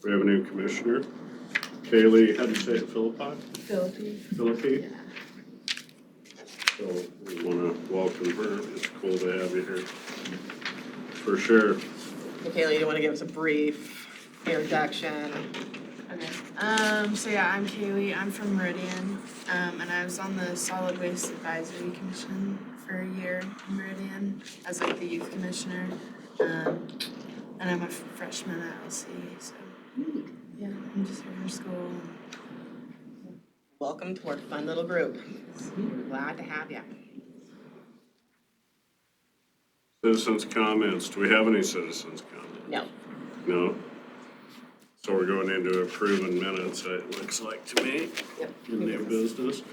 We have a new commissioner. Kaylee, how do you say it, Philippi? Philippi? Yeah. So we want to welcome her. It's cool to have you here. For sure. Kaylee, you want to give us a brief introduction? Okay. So yeah, I'm Kaylee. I'm from Meridian. And I was on the Solid Waste Advisory Commission for a year in Meridian as like the youth commissioner. And I'm a freshman at LC, so yeah, I'm just here for school. Welcome to our fun little group. We're glad to have you. Citizens' comments. Do we have any citizens' comments? No. No? So we're going into approving minutes, it looks like to me. Yep. In new business.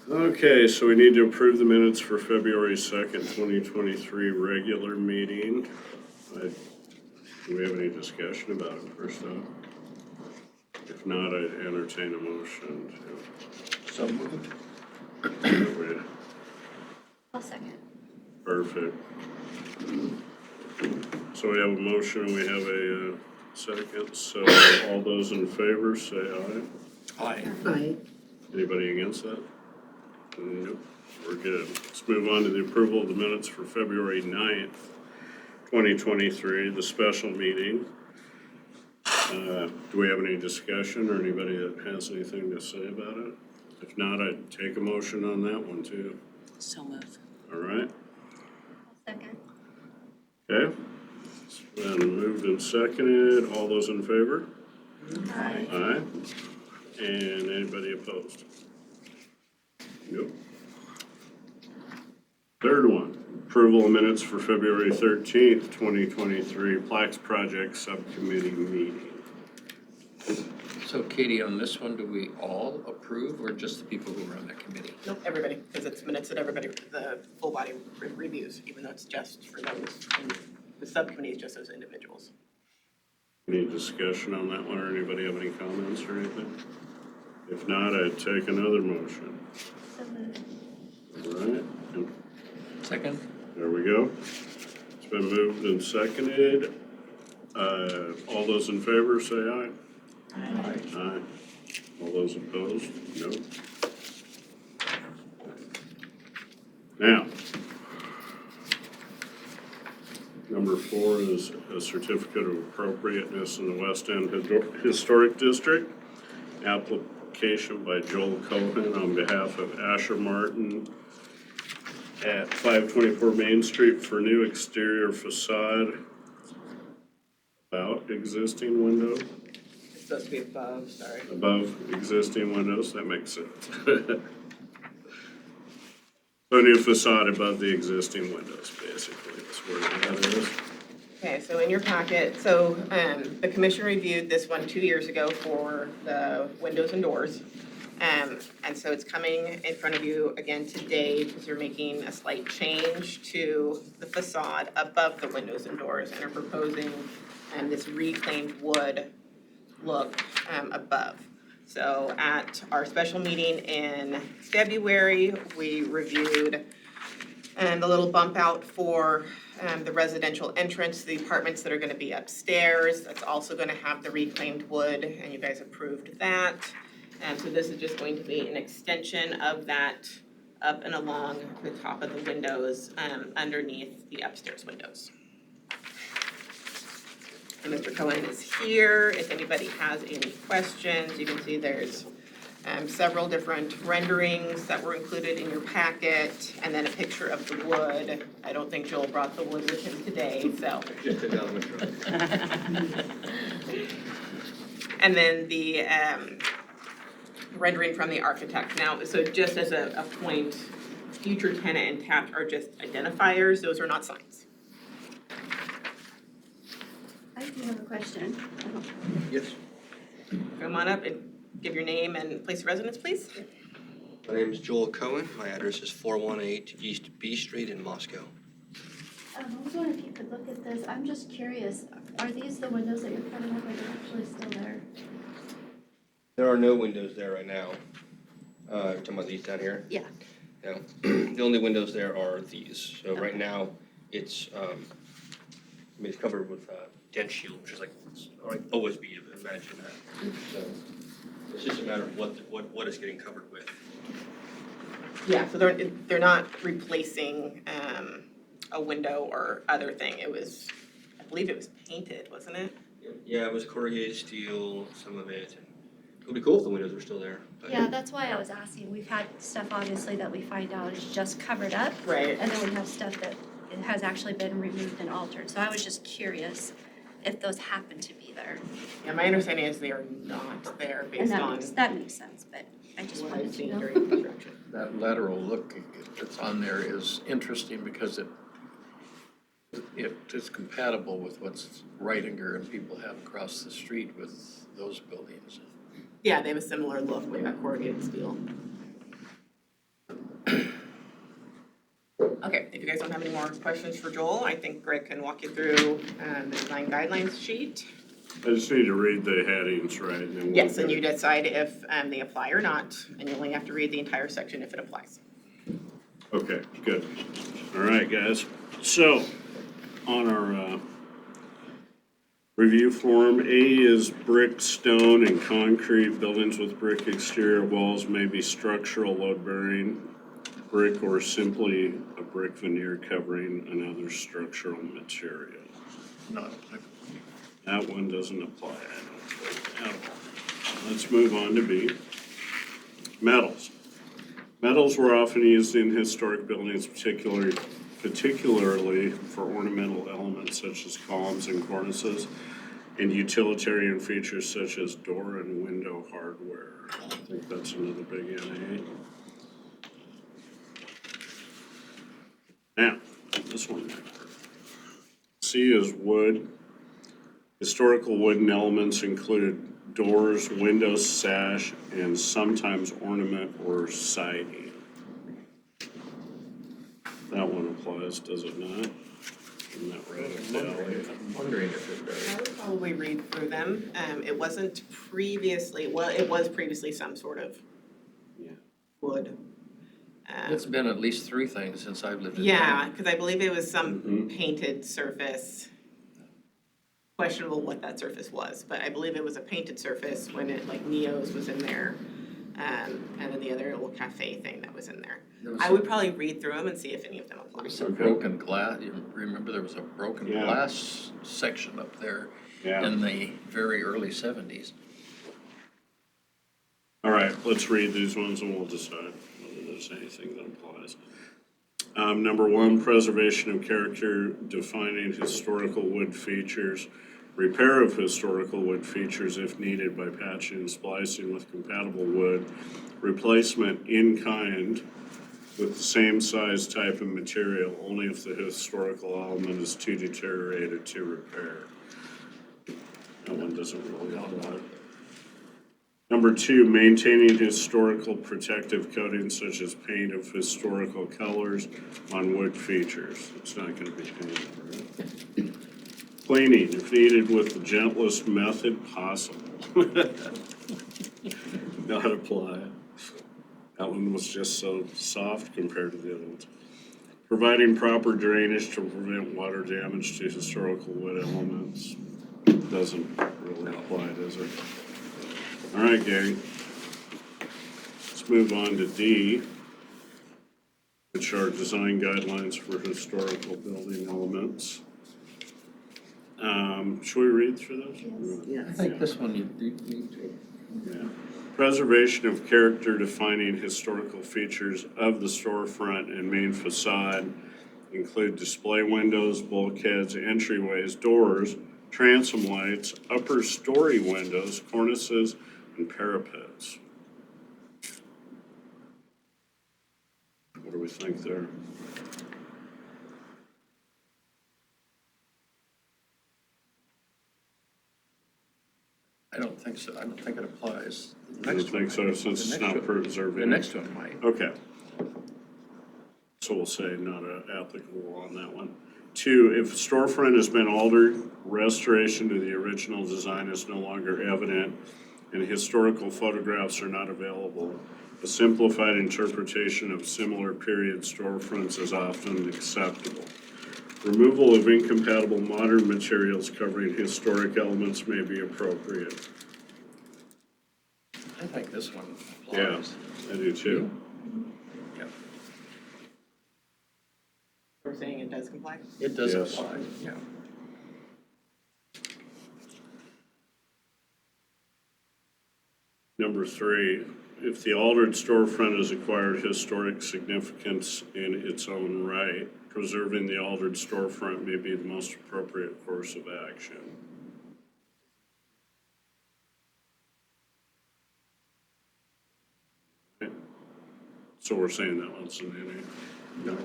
Okay, so we need to approve the minutes for February 2nd, 2023 regular meeting. Do we have any discussion about it first off? If not, I'd entertain a motion to. So moved. I'll second. Perfect. So we have a motion, we have a second, so all those in favor say aye. Aye. Aye. Anybody against that? Nope, we're good. Let's move on to the approval of the minutes for February 9th, 2023, the special meeting. Do we have any discussion or anybody that has anything to say about it? If not, I'd take a motion on that one too. So move. All right, Second. okay. It's been moved and seconded. All those in favor? Aye. Aye. And anybody opposed? Nope. Third one, approval of minutes for February 13th, 2023, Plaques Project Subcommittee meeting. So Katie, on this one, do we all approve or just the people who were on that committee? Nope, everybody, because it's minutes that everybody, the full body reviews, even though it's just for those, and the subcommittee is just those individuals. Any discussion on that one, or anybody have any comments or anything? If not, I'd take another motion. All right, and Second? there we go. It's been moved and seconded. All those in favor, say aye. Aye. Aye. All those opposed? No. Now, number 4 is a certificate of appropriateness in the West End Historic District. Application by Joel Cohen on behalf of Asher Martin at 524 Main Street for new exterior facade about existing window. It's supposed to be above, sorry. Above existing windows, that makes sense. So a new facade above the existing windows, basically, is where that is. Okay, so in your packet, so the commission reviewed this one 2 years ago for the windows and doors. And so it's coming in front of you again today because you're making a slight change to the facade above the windows and doors and are proposing this reclaimed wood look above. So at our special meeting in February, we reviewed the little bump out for the residential entrance, the apartments that are gonna be upstairs. That's also gonna have the reclaimed wood, and you guys approved that. So this is just going to be an extension of that up and along the top of the windows, underneath the upstairs windows. And Mr. Cohen is here. If anybody has any questions, you can see there's several different renderings that were included in your packet, and then a picture of the wood. I don't think Joel brought the wood with him today, so. Just an element. And then the rendering from the architect. Now, so just as a point, future tenant and tapped are just identifiers. Those are not signs. I do have a question. Yes. Come on up and give your name and place of residence, please. My name is Joel Cohen. My address is 418 East B Street in Moscow. I was wondering if you could look at this. I'm just curious, are these the windows that you're putting up, or are they actually still there? There are no windows there right now. You're talking about these down here? Yeah. No. The only windows there are these. So right now, it's I mean, it's covered with dent shield, which is like OSB, imagine that. So it's just a matter of what it's getting covered with. Yeah, so they're not replacing a window or other thing. It was, I believe it was painted, wasn't it? Yeah, it was corrugated steel, some of it. It would be cool if the windows were still there. But Yeah, that's why I was asking. We've had stuff obviously that we find out is just covered up, Right. and then we have stuff that it has actually been removed and altered. So I was just curious if those happen to be there. Yeah, my understanding is they are not there And based on that makes sense, but I just what wanted I've to seen know. during construction. That lateral look that's on there is interesting because it is compatible with what's Reitinger and people have across the street with those buildings. Yeah, they have a similar look with that corrugated steel. Okay, if you guys don't have any more questions for Joel, I think Greg can walk you through the design guidelines sheet. I just need to read the headings, right? And then we'll Yes, and get- you decide if they apply or not, and you only have to read the entire section if it applies. Okay, good. All right, guys. So, on our review form, A is brick, stone, and concrete. Buildings with brick exterior walls may be structural load-bearing brick or simply a brick veneer covering another structural material. Not applicable. That one doesn't apply, I don't think, at all. Let's move on to B. Metals. Metals were often used in historic buildings, particularly for ornamental elements such as columns and cornices, and utilitarian features such as door and window hardware. I think that's another big NA. Now, this one. C is wood. Historical wooden elements included doors, windows, sash, and sometimes ornament or siding. That one applies, does it not? Isn't that right? I'm wondering if it does. I would probably read through them. It wasn't previously, well, it was previously some sort of Yeah. wood. It's been at least 3 things since I've lived in Yeah, town. because I believe it was some Mhm. painted surface. Questionable what that surface was, but I believe it was a painted surface when it, like Neo's was in there. And then the other little cafe thing that was in there. There was I would probably read through them and see if any of them apply. some broken glass, you remember there was a broken Yeah. glass section up there Yeah. in the very early 70s. All right, let's read these ones and we'll decide whether there's anything that applies. Number 1, preservation of character, defining historical wood features. Repair of historical wood features if needed by patching and splicing with compatible wood. Replacement in kind with the same size, type, and material only if the historical element is too deteriorated to repair. That one doesn't really apply. Number 2, maintaining historical protective coatings such as paint of historical colors on wood features. It's not gonna be painted, right? Cleaning, if needed, with the gentlest method possible. Not apply. That one was just so soft compared to the other ones. Providing proper drainage to prevent water damage to historical wood elements. Doesn't really apply, does it? All right, gang. Let's move on to D, which are design guidelines for historical building elements. Should we read through those? Yes. I think this one you need to. Yeah. Preservation of character, defining historical features of the storefront and main facade include display windows, bulkheads, entryways, doors, transom lights, upper story windows, cornices, and parapets. What do we think there? I don't think so. I don't think it applies. The I don't next one think so, might. since The it's next not one- preserving. The next one might. Okay. So we'll say not applicable on that one. 2, if storefront has been altered, restoration to the original design is no longer evident, and historical photographs are not available, a simplified interpretation of similar period storefronts is often acceptable. Removal of incompatible modern materials covering historic elements may be appropriate. I think this one Yeah. applies. I do too. We're saying it does comply? It does Yes. apply, yeah. Number 3, if the altered storefront has acquired historic significance in its own right, preserving the altered storefront may be the most appropriate course of action. Okay. So we're saying that one's an NA? No.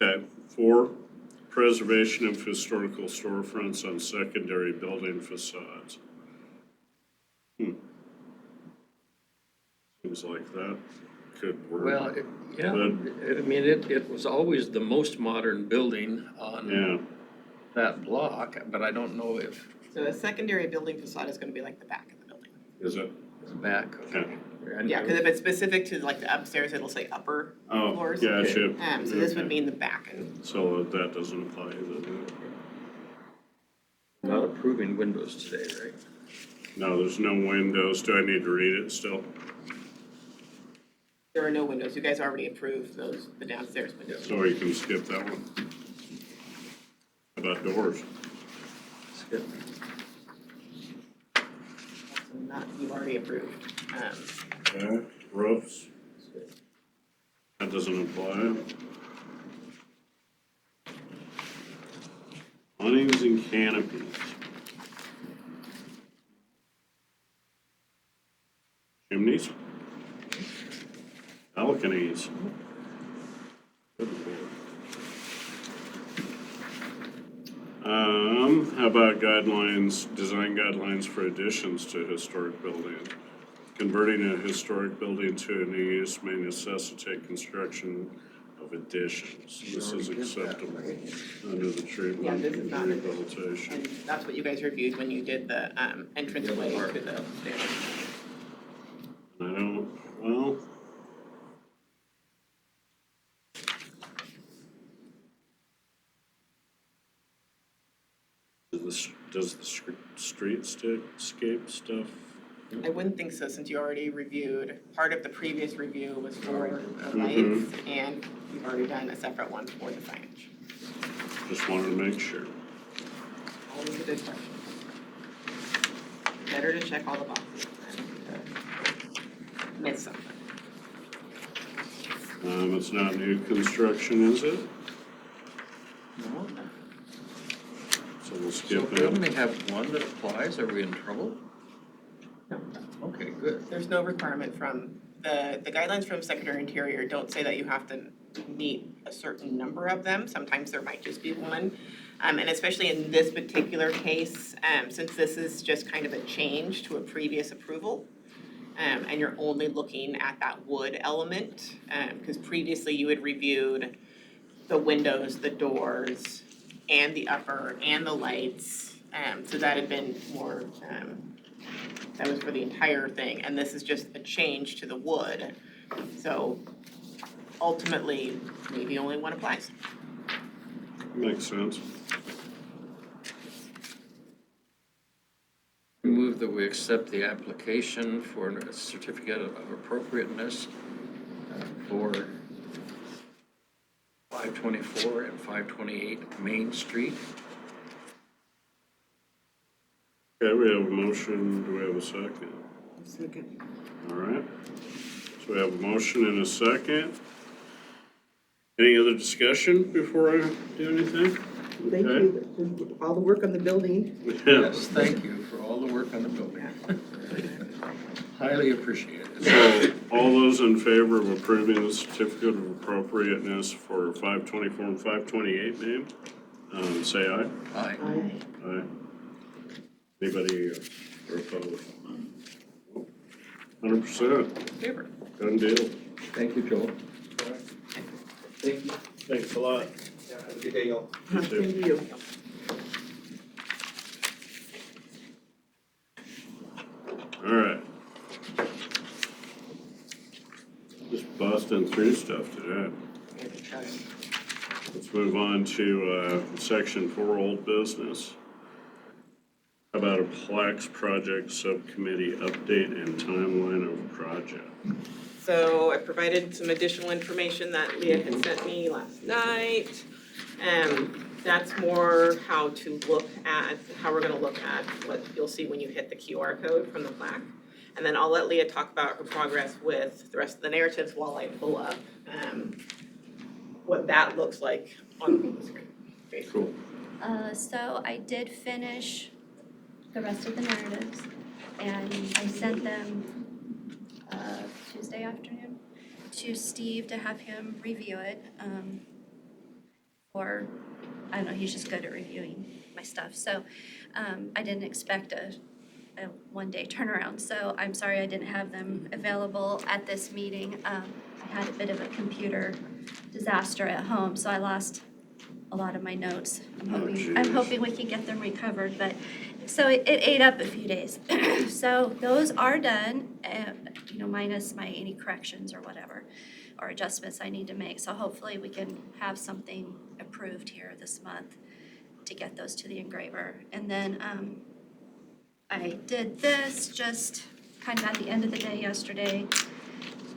Okay, 4, preservation of historical storefronts on secondary building facades. Seems like that could work. Well, yeah, I mean, it was always the most modern building on Yeah, that block, but I don't know if So a secondary building facade is gonna be like the back of the building. is it? it's back. Okay. Yeah, because if it's specific to like the upstairs, it'll say upper Oh, floors. gotcha. So this would Okay. mean the back end. So that doesn't apply either. Not approving windows today, right? No, there's no windows. Do I need to read it still? There are no windows. You guys already approved those, the downstairs windows. So we can skip that one. How about doors? Skip. So not, you already approved. Okay, roofs? That doesn't apply. Awnings and canopies. Chimneys? Balconies? How about guidelines, design guidelines for additions to historic buildings? Converting a historic building to a new use may necessitate construction of additions. This is acceptable under the Yeah, treatment this is and not an addition. rehabilitation. And that's what you guys reviewed when you did the entranceway to the stairs. I don't, well. Does the streetscape stuff? I wouldn't think so, since you already reviewed, part of the previous review was for the Mhm. lights, and you've already done a separate one for the signage. Just wanted to make sure. All these are good questions. Better to check all the boxes than to miss something. It's not new construction, is it? No. So we'll So skip if we that. only have one that applies, are we in trouble? No. Okay, good. There's no requirement from, the guidelines from Secretary Interior don't say that you have to meet a certain number of them. Sometimes there might just be one. And especially in this particular case, since this is just kind of a change to a previous approval, and you're only looking at that wood element, because previously you had reviewed the windows, the doors, and the upper, and the lights. So that had been more, that was for the entire thing, and this is just a change to the wood. So ultimately, maybe only one applies. Makes sense. Move that we accept the application for a certificate of appropriateness for 524 and 528 Main Street. Okay, we have a motion. Do we have a second? Second. All right. So we have a motion and a second. Any other discussion before I do anything? Thank Okay. you for all the work on the building. Yes, thank you for all the work on the building. Highly appreciated. So all those in favor of approving the certificate of appropriateness for 524 and 528 name, say aye. Aye. Aye. Anybody opposed? 100%, Favor. done deal. Thank you, Joel. Thank you. Thanks a lot. Yeah, have a good day, y'all. Thank you. All right. Just busting through stuff today. Let's move on to section 4, old business. How about a Plex project subcommittee update and timeline of project? So I provided some additional information that Leah had sent me last night. That's more how to look at, how we're gonna look at what you'll see when you hit the QR code from the plaque. And then I'll let Leah talk about her progress with the rest of the narratives while I pull up what that looks like on the screen. Cool. So I did finish the rest of the narratives, and I sent them Tuesday afternoon to Steve to have him review it. Or, I don't know, he's just good at reviewing my stuff. So I didn't expect a one-day turnaround, so I'm sorry I didn't have them available at this meeting. I had a bit of a computer disaster at home, so I lost a lot of my notes. I'm geez. hoping we can get them recovered, but, so it ate up a few days. So those are done, minus any corrections or whatever, or adjustments I need to make. So hopefully we can have something approved here this month to get those to the engraver. And then I did this just kind of at the end of the day yesterday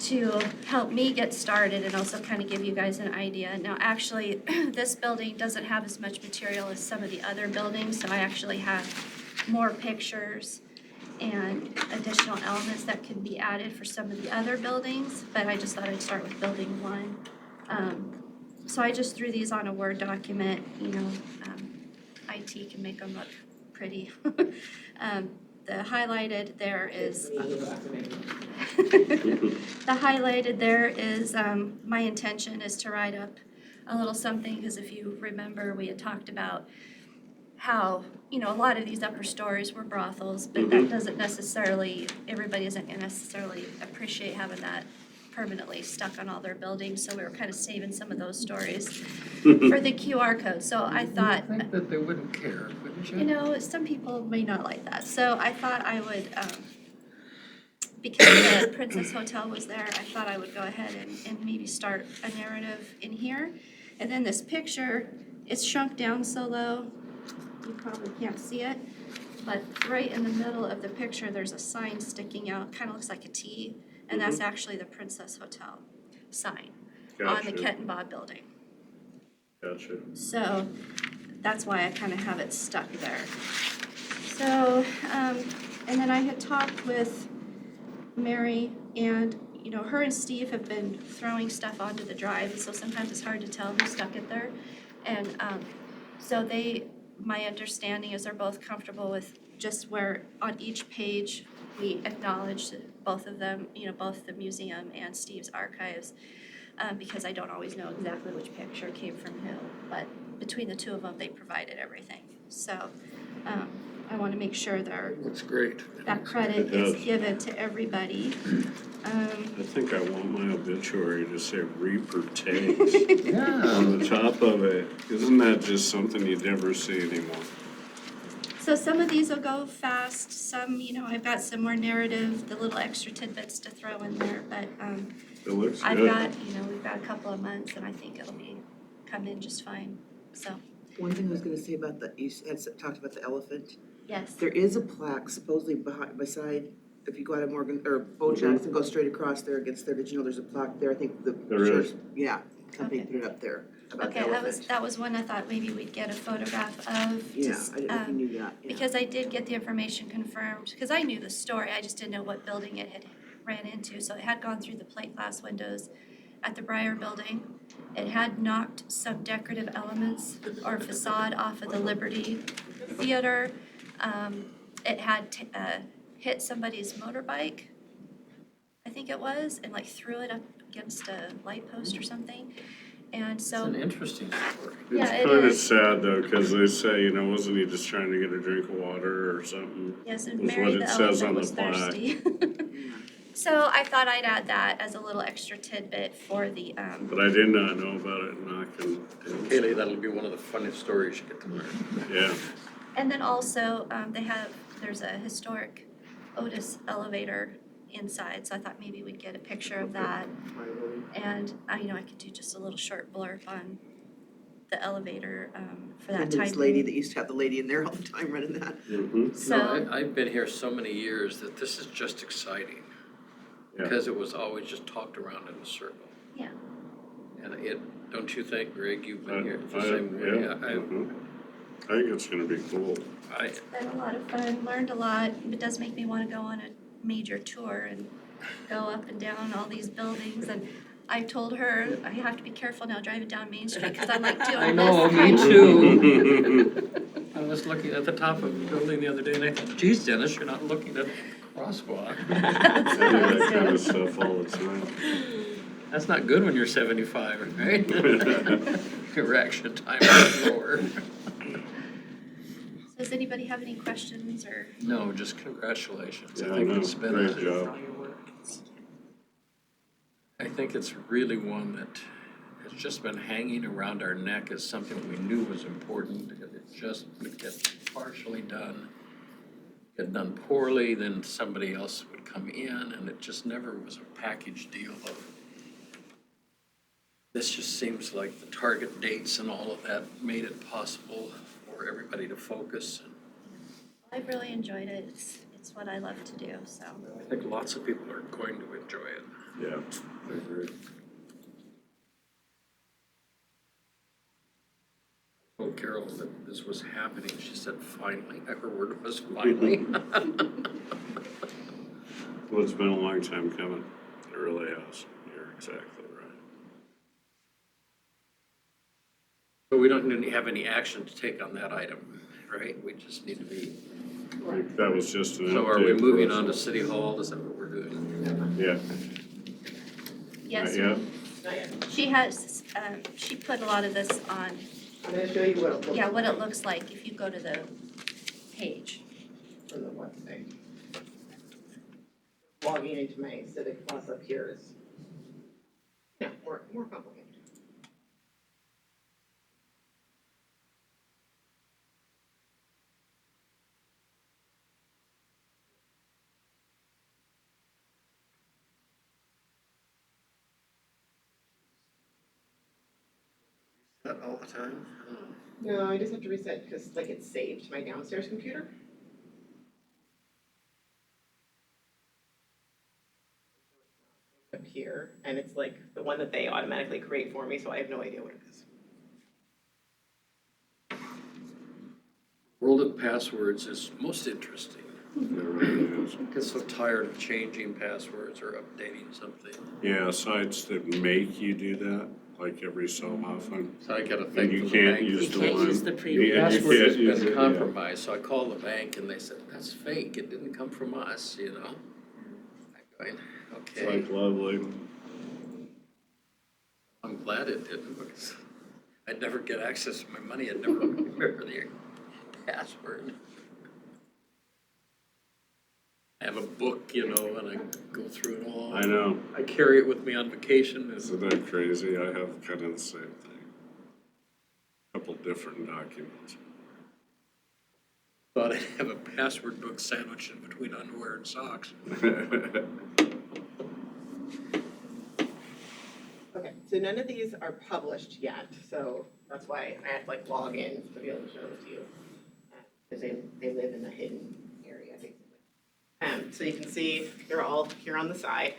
to help me get started and also kind of give you guys an idea. Now, actually, this building doesn't have as much material as some of the other buildings, so I actually have more pictures and additional elements that can be added for some of the other buildings, but I just thought I'd start with building 1. So I just threw these on a Word document, IT can make them look pretty. The highlighted there is, my intention is to write up a little something, because if you remember, we had talked about how, a lot of these upper stories were brothels, but that doesn't necessarily, everybody isn't gonna necessarily appreciate having that permanently stuck on all their buildings, so we were kind of saving some of those stories for the QR code. So I thought, I think that they wouldn't care, wouldn't you? some people may not like that. So I thought I would, because the Princess Hotel was there, I thought I would go ahead and maybe start a narrative in here. And then this picture, it's shrunk down so low, you probably can't see it, but right in the middle of the picture, there's a sign sticking out, kind of looks like a T, and that's actually the Princess Hotel sign on the Gotcha. Kettenbaugh building. Gotcha. So that's why I kind of have it stuck there. So, and then I had talked with Mary, and, her and Steve have been throwing stuff onto the drive, and so sometimes it's hard to tell who stuck it there. And so my understanding is they're both comfortable with just where on each page we acknowledge both of them, both the museum and Steve's archives, because I don't always know exactly which picture came from who, but between the two of them, they provided everything. So I want to make sure Looks great. that credit It is does. given to everybody. I think I want my obituary to say Reaper Takes Yeah. on the top of it. Isn't that just something you never see anymore? So some of these will go fast, some, I've got some more narrative, the little extra tidbits to throw in there, but It looks I've good. got, we've got a couple of months and I think it'll come in just fine, so, One thing I was gonna say about you had talked about the elephant. yes. There is a plaque supposedly beside, if you go out of Morgan, or Bo Jackson, go straight across there against there, did you know there's a plaque there? I think the There is. sheriff's, yeah, company Okay. put it up there about the Okay, elephant. that was one I thought maybe we'd get a photograph of, Yeah, just, I didn't know if you knew that, yeah. because I did get the information confirmed, because I knew the story, I just didn't know what building it had ran into. So it had gone through the plate glass windows at the Breyer building. It had knocked some decorative elements or facade off of the Liberty Theater. It had hit somebody's motorbike, I think it was, and threw it up against a light post or something. And It's so, an interesting story. Yeah, It's it kind of is. sad though, because they say, wasn't he just trying to get a drink of water or something? yes, and Was Mary what the it says elephant on the was plaque. thirsty. Yeah. So I thought I'd add that as a little extra tidbit for the, But I did not know about it knocking down. Haley, that'll be one of the funniest stories you get to learn. Yeah, and then also, there's a historic Otis elevator inside, so I thought maybe we'd get a picture of that. And, I could do just a little short blurb on the elevator, for that Remember time this lady period. that used to have the lady in there all the time running that? Mm-hmm. So, I've been here so many years that this is just exciting. Yeah. Because it was always just talked around in a circle. yeah, And don't you think, Greg, you've been here the I same way? think it's gonna be cool. it's been a lot of fun, learned a lot. It does make me wanna go on a major tour and go up and down all these buildings. And I told her, I have to be careful now driving down Main Street, cause I'm like doing this. I know, me kind of- too. I was looking at the top of the building the other day and I thought, geez, Dennis, you're not looking at the crosswalk. I do that kind of stuff all the time. That's not good when you're 75, right? Correction time is lower. So does anybody have any questions or? No, just congratulations. Yeah, I think no, it's been, great job. I think it's really one that has just been hanging around our neck as something we knew was important. And it just would get partially done, get done poorly, then somebody else would come in, and it just never was a package deal of. This just seems like the target dates and all of that made it possible for everybody to focus. I've really enjoyed it. It's what I love to do, so. I think lots of people are going to enjoy it. Yeah, I agree. I told Carol that this was happening. She said, finally. Her word was finally. Well, it's been a long time coming. It really has. You're exactly right. But we don't need to have any action to take on that item, right? We just need to be. I think that was just an update. So are we moving for us. on to City Hall? Is that what we're doing? Yeah. Yes, Yeah. Not yet. she has, she put a lot of this on, I'm gonna show you what it looks yeah, like what it looks like if you go to the page. from the website. Logging into my Civic Plus up here is, yeah, more complicated. That all the time? No, I just have to reset because like it's saved to my downstairs computer. Up here, and it's like the one that they automatically create for me, so I have no idea what it is. World of Passwords is most interesting. It really is. I get so tired of changing passwords or updating something. Yeah, sites that make you do that, like every so often. So I gotta And thank you the can't bank. use You the can't one. use the Yeah, previous. and you Password has can't use been it, yeah. compromised, so I called the bank and they said, that's fake, it didn't come from us, you know? I'm going, It's okay, like lovely. I'm glad it didn't because I'd never get access to my money, I'd never remember the password. I have a book, you know, and I go through it all. I know. I carry it with me on vacation. Isn't that crazy? I have kind of the same thing. Couple different documents. Thought I'd have a password book sandwiched in between underwear and socks. Okay, so none of these are published yet, so that's why I had to like log in to be able to show them to you. Because they live in a hidden area, basically. So you can see they're all here on the side.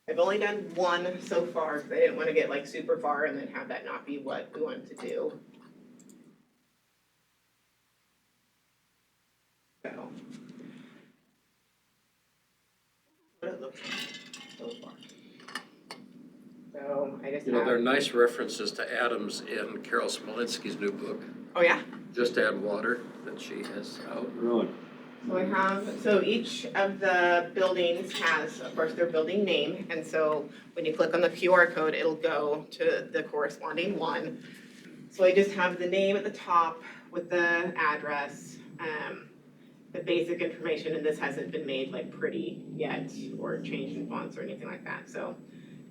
I've only done one so far, because I didn't want to get like super far and then have that not be what we wanted to do. So. What it looks like so far. So I just You know, there are have, nice references to Adams in Carol Smolinski's new book, oh yeah? Just Add Water, that she has out. Really? So I have, so each of the buildings has, of course, their building name, and so when you click on the QR code, it'll go to the corresponding one. So I just have the name at the top with the address, the basic information, and this hasn't been made like pretty yet, or changed in fonts or anything like that, so.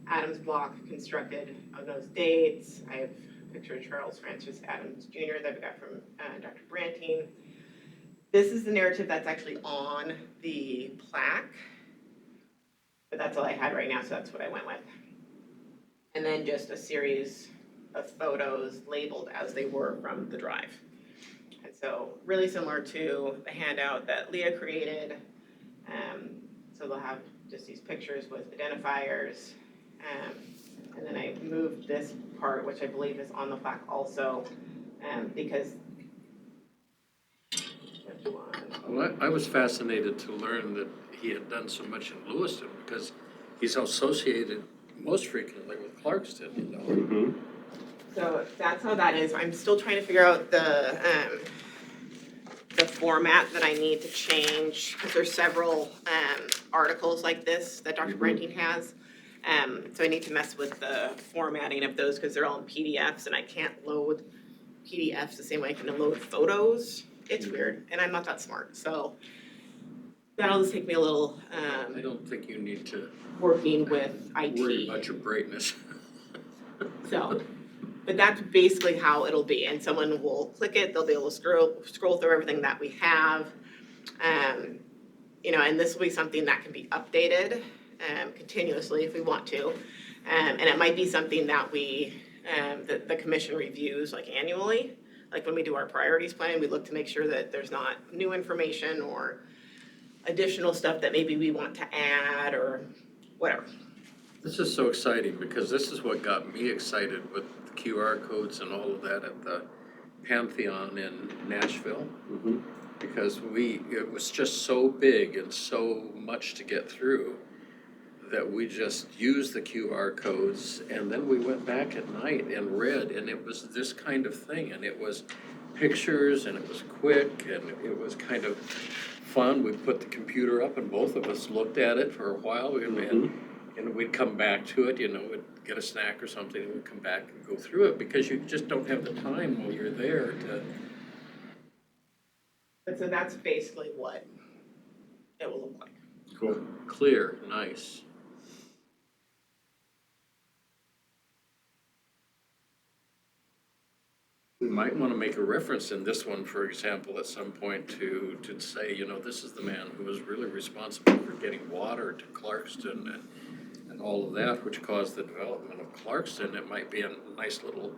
Adams Block constructed on those dates, I have a picture of Charles Francis Adams Jr. that we got from Dr. Branting. This is the narrative that's actually on the plaque. But that's all I had right now, so that's what I went with. and then just a series of photos labeled as they were from the drive. And so really similar to the handout that Leah created. So they'll have just these pictures with identifiers. And then I moved this part, which I believe is on the plaque also, because Well, I was fascinated to learn that he had done so much in Lewiston because he's associated most frequently with Clarkston, you know. Mm-hmm. so that's how that is. I'm still trying to figure out the format that I need to change, because there's several articles like this that Dr. Branting has. So I need to mess with the formatting of those because they're all in PDFs and I can't load PDFs the same way I can load photos. It's weird, and I'm not that smart, so that'll just take me a little I don't think you need to working with IT. worry about your brightness. So, but that's basically how it'll be, and someone will click it, they'll be able to scroll through everything that we have. You know, and this will be something that can be updated continuously if we want to. And it might be something that we, that the commission reviews like annually. Like when we do our priorities plan, we look to make sure that there's not new information or additional stuff that maybe we want to add or whatever. This is so exciting because this is what got me excited with the QR codes and all of that at the Pantheon in Nashville. Mm-hmm. Because it was just so big and so much to get through that we just used the QR codes and then we went back at night and read, and it was this kind of thing, and it was pictures and it was quick and it was kind of fun. We put the computer up and both of us looked at it for a while and we'd come back to it, you know, we'd get a snack or something and we'd come back and go through it because you just don't have the time while you're there to. But so that's basically what it will look like. Cool. Clear, nice. We might want to make a reference in this one, for example, at some point to say, you know, this is the man who was really responsible for getting water to Clarkston and all of that, which caused the development of Clarkston. It might be a nice little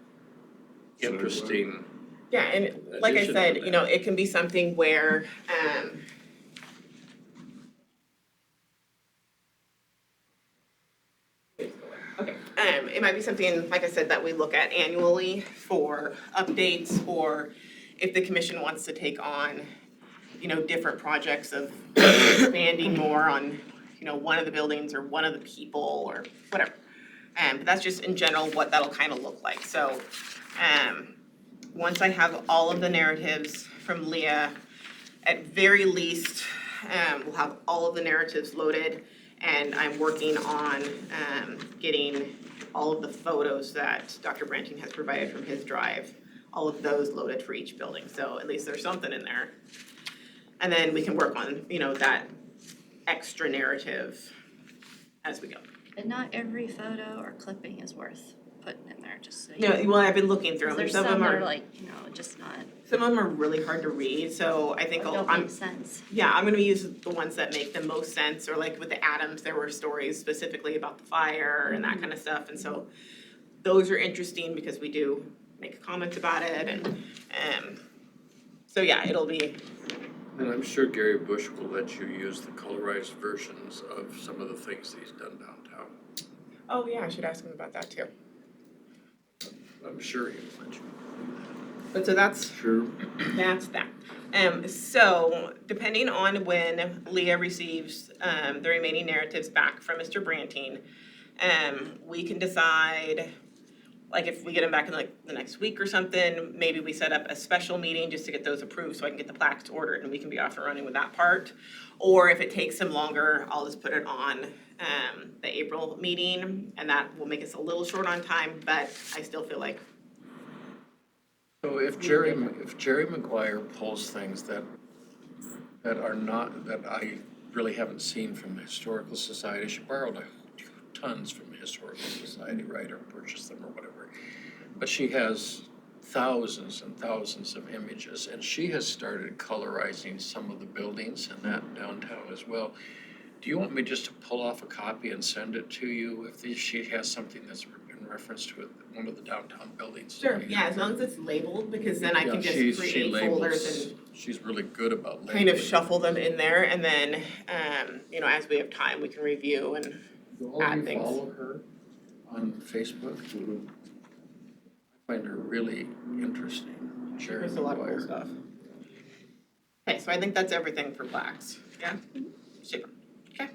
interesting. Yeah, and like I Addition said, to you that. know, it can be something where, okay, it might be something, like I said, that we look at annually for updates, or if the commission wants to take on, you know, different projects of expanding more on, you know, one of the buildings or one of the people or whatever. But that's just in general what that'll kind of look like. So, once I have all of the narratives from Leah, at very least, we'll have all of the narratives loaded, and I'm working on getting all of the photos that Dr. Branting has provided from his drive, all of those loaded for each building, so at least there's something in there. And then we can work on, you know, that extra narrative as we go. And not every photo or clipping is worth putting in there, just so you No, well, I've been looking through them, There's some of them that are, are like, you know, just not, some of them are really hard to read, so I think don't I'm, make sense. yeah, I'm gonna use the ones that make the most sense, or like with the Adams, there were stories specifically about the fire and that kind of stuff, and so those are interesting because we do make comments about it, and, so yeah, it'll be, And I'm sure Gary Bush will let you use the colorized versions of some of the things that he's done downtown. oh yeah, I should ask him about that too. I'm sure he will let you. But so that's Sure. That's that. So depending on when Leah receives, the remaining narratives back from Mr. Branting, we can decide, like if we get them back in like the next week or something, maybe we set up a special meeting just to get those approved so I can get the plaques ordered and we can be off and running with that part. Or if it takes them longer, I'll just put it on, the April meeting, and that will make us a little short on time, but I still feel like. So if Jerry Maguire pulls things that are not, that I really haven't seen from the Historical Society, she borrowed tons from the Historical Society, right, or purchased them or whatever. But she has thousands and thousands of images, and she has started colorizing some of the buildings in that downtown as well. Do you want me just to pull off a copy and send it to you if she has something that's been reference to it, one of the downtown buildings. Sure, yeah, as long as it's labeled, because then I Yeah, can just she create labels- folders and She's really good about labeling. kind of shuffle them in there, and then, as we have time, we can review and, Do all add of you things. follow her on Facebook? I find her really interesting. there's a lot of cool stuff. Okay, so I think that's everything for plaques, yeah? Super, okay.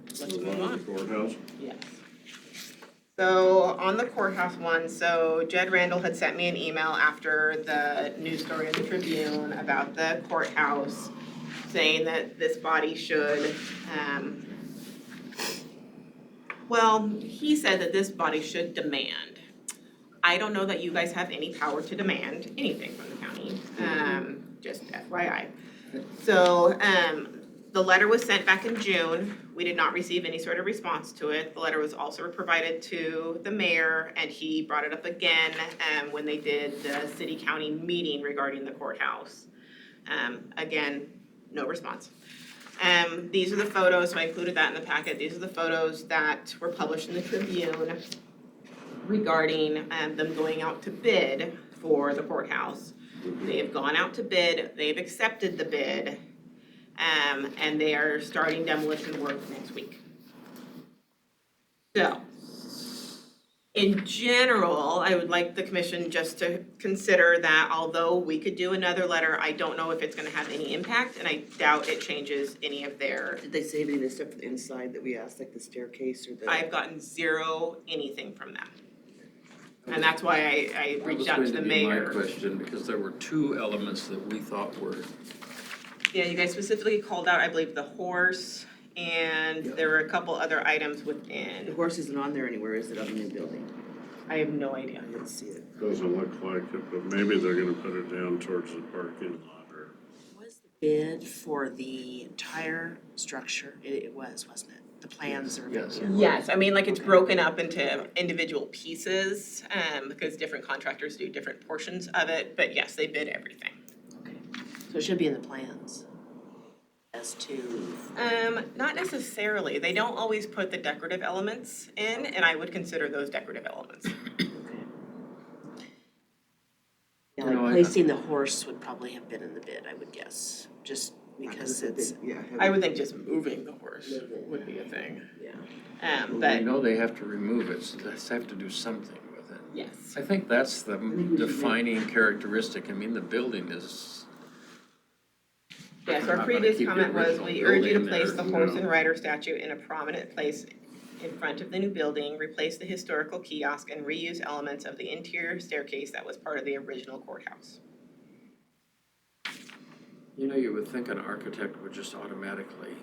Let's move on. Courthouse. Yes. So on the courthouse one, so Jed Randall had sent me an email after the news story in the Tribune about the courthouse, saying that this body should, he said that this body should demand. I don't know that you guys have any power to demand anything from the county, just FYI. So, the letter was sent back in June. We did not receive any sort of response to it. The letter was also provided to the mayor, and he brought it up again, when they did the city-county meeting regarding the courthouse. Again, no response. These are the photos, so I included that in the packet. These are the photos that were published in the Tribune regarding, them going out to bid for the courthouse. They have gone out to bid, they've accepted the bid, and they are starting demolition work next week. So, in general, I would like the commission just to consider that although we could do another letter, I don't know if it's gonna have any impact, and I doubt it changes any of their. Did they save any of the stuff for the inside that we asked, like the staircase or the? I've gotten zero anything from them. And that's why I reached out to the That was going to be mayor. my question, because there were two elements that we thought were, Yeah, you guys specifically called out, I believe, the horse, and there were a couple other items The within. horse isn't on there anywhere, is it, on the new building? I have no idea. I didn't see it. Doesn't look like it, but maybe they're gonna put it down towards the parking lot or. Was the bid for the entire structure? It was, wasn't it? The plans are. Yes. Yes, I mean, like it's broken up into individual pieces, because different contractors do different portions of it, but yes, they bid everything. Okay. So it should be in the plans as to, Not necessarily, they don't always put the decorative elements in, and I would consider those decorative elements. okay. Yeah, You know, like I- placing the horse would probably have been in the bid, I would guess, just because it's, Yeah. I would think just moving the horse would be a thing, yeah. well, we but know they have to remove it, so they have to do something with it. yes. I think that's the think we should make- defining characteristic. I mean, the building is, Yes, I'm our not gonna previous keep the comment was, original we urge you to building place there, the horse no. and rider statue in a prominent place in front of the new building, replace the historical kiosk, and reuse elements of the interior staircase that was part of the original courthouse. you know, you would think an architect would just automatically.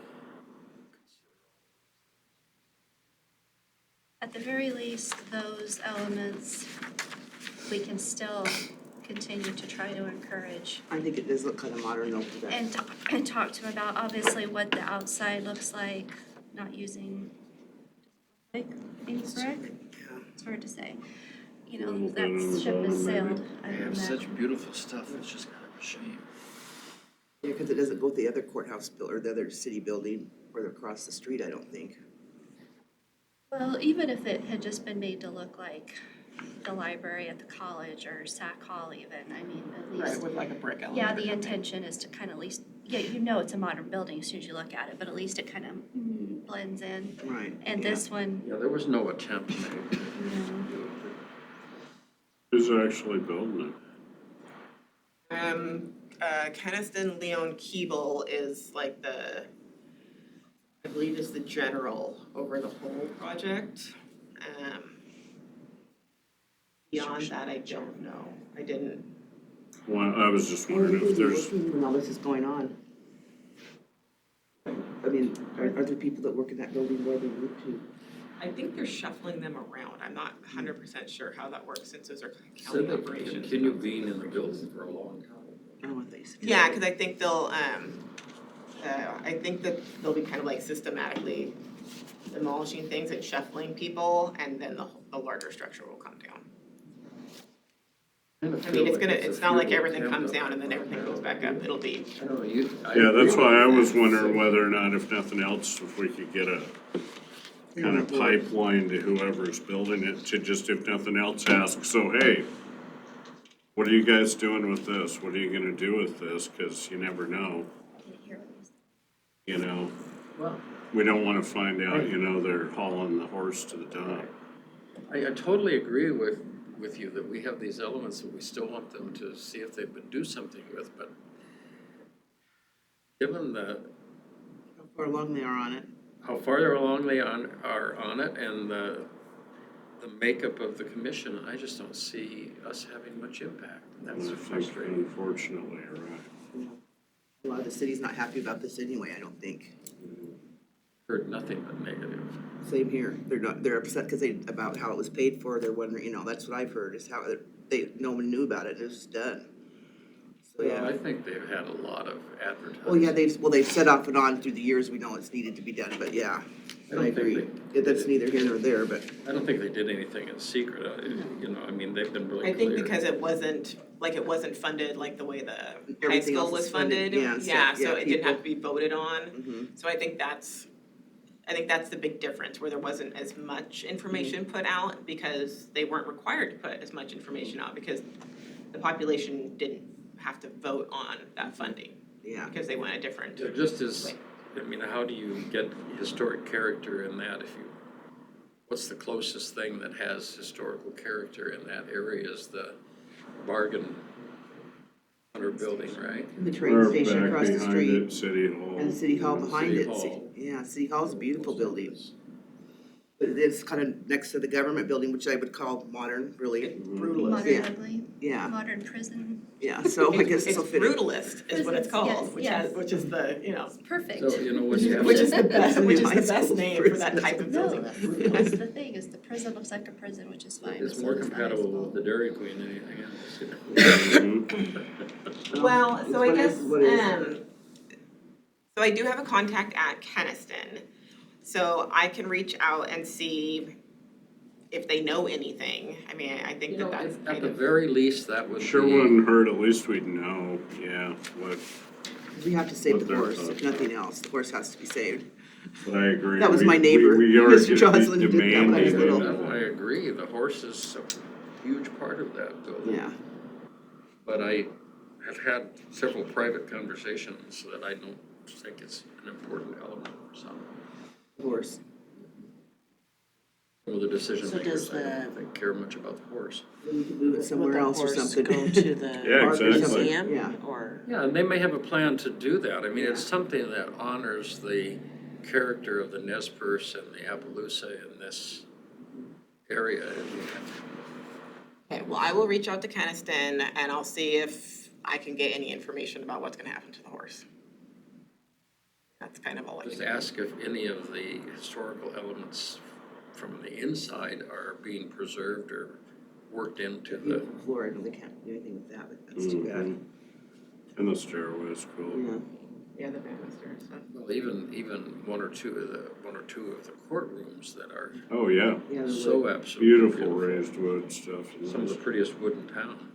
At the very least, those elements, we can still continue to try to encourage I think it does look kind of modern though for that. and talk to them about obviously what the outside looks like, not using like any brick. It's hard to say. You know, Little bit that on the ship has bottom, maybe. sailed, I They have imagine. such beautiful stuff, it's just kind of a shame. Yeah, because it doesn't go with the other courthouse or the other city building or across the street, I don't think. Well, even if it had just been made to look like the library at the college or Sac Hall even, I mean, at least. With like a brick element. Yeah, or the something. intention is to kind of at least, yeah, you know it's a modern building as soon as you look at it, but at least it kind of blends in. Right. And yeah. this one, Yeah, there was no attempt made to no. do it. Who's actually building it? Keniston Leon Keeble is like I believe is the general over the whole project. Beyond that, I don't know. I didn't. Well, I was just Where are wondering if they there's, working when all this is going on? I mean, are there people that work in that building more than you two? I think they're shuffling them around. I'm not 100% sure how that works since those are Said county they operations. continue being in the building for a long time. Oh, what they said. Yeah, because I think they'll, I think that they'll be kind of like systematically demolishing things and shuffling people, and then the larger structure will come down. I mean, it's not like everything comes down and then everything goes back up. It'll be, I don't know, you. yeah, that's why I was wondering whether or not, if nothing else, if we could get a kind of pipeline to whoever's building it to just, if nothing else, ask, so hey, what are you guys doing with this? What are you gonna do with this? Cause you never know, you know? Well, We don't wanna find out, you know, they're hauling the horse to the dump. I totally agree with you that we have these elements that we still want them to see if they would do something with, but given the, How far along they are on it. how far along they are on it and the makeup of the commission, I just don't see us having much impact. And That's I think, frustrating. unfortunately, you're right. A lot of the city's not happy about this anyway, I don't think. Heard nothing but negative. Same here. They're upset because about how it was paid for. They're wondering, you know, that's what I've heard is how no one knew about it. It was done. So, Well, yeah. I think they've had a lot of advertising. Well, yeah, they've said off and on through the years, we know it's needed to be done, but yeah, I I don't think agree. they- Yeah, that's neither here nor there, but I don't think they did anything in secret, you know, I mean, they've been really I clear. think because it wasn't funded like the way the high Everything else school was is funded, funded. yeah, and Yeah, stuff, so yeah, it didn't have to people. be voted on. mhm. So I think that's the big difference, where there wasn't as much information put out because they weren't required to put as much information out because the population didn't have to vote on that funding Yeah. because they went a different. They're just as, I mean, how do you get historic character in that if you, what's the closest thing that has historical character in that area is the bargain hunter building, right? The train Or station back across the behind street it, City Hall. and the city hall behind City it. Hall. Yeah, City Hall's a beautiful building. But it's kind of next to the government building, which I would call modern, really. Brutalist. Modern Yeah. ugly, Yeah, modern prison, yeah, so I guess It's it'll fit. brutalist is what it's Prisons, called, yes, which is the, you know, perfect. So, you know, when you have. which is the best, New which is high the best school name for that prison. type of No, building. that's the thing, is the prison looks like a prison, which is fine. It's so more does the high compatible school. with the Dairy Queen than anything else, you know? Mhm. Well, It's so I what guess, is what is. so I do have a contact at Keniston, so I can reach out and see if they know anything. I mean, I think You know, that that's at kind the of, very least, that would be. Sure wouldn't hurt, at least we'd know, yeah, what, We have to save What the their horse, thoughts if nothing else. The horse has to be saved. but I agree. That was We- my neighbor, we are Mr. just Joslin did that when I was demanding little. it. No, I agree, the horse is a huge part of that building. Yeah, But I have had several private conversations that I don't think it's an important element for some. horse. Some of the decision So makers, does I don't the- think care much about the horse. We could move it somewhere Would the else or horse something. go to the Yeah, Park or exactly. something. museum Yeah. or? Yeah, and they may have a plan to do that. I mean, it's something that honors the character of the Nez Perce and the Appaloosa in this area. okay, well, I will reach out to Keniston and I'll see if I can get any information about what's gonna happen to the horse. That's kind of all I can Just do. ask if any of the historical elements from the inside are being preserved or worked into the. Beautiful floor, I know they can't do anything with that, but that's too bad. Mhm. And the stairway's cool. Yeah. Yeah, the banister stuff. Well, even one or two of the courtrooms that are Oh, yeah, Yeah, the so wood. absolutely beautiful raised wood stuff. Some of the prettiest wood in town.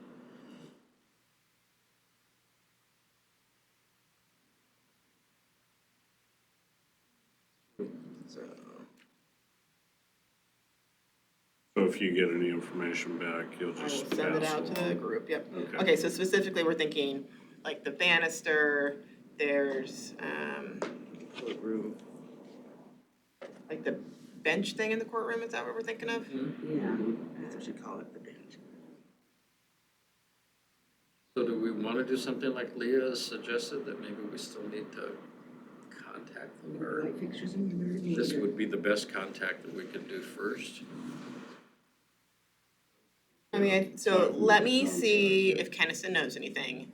So, So if you get any information back, you'll I will just send it pass out to the along. group, yep. Okay. Okay, so specifically, we're thinking like the banister, there's, courtroom. like the bench thing in the courtroom, is that what we're thinking of? Yeah, that's what you call it, the bench. So do we want to do something like Leah suggested, that maybe we still need to contact them, or Light fixtures in there. this would be the best contact that we could do first? I mean, so let me see if Keniston knows anything.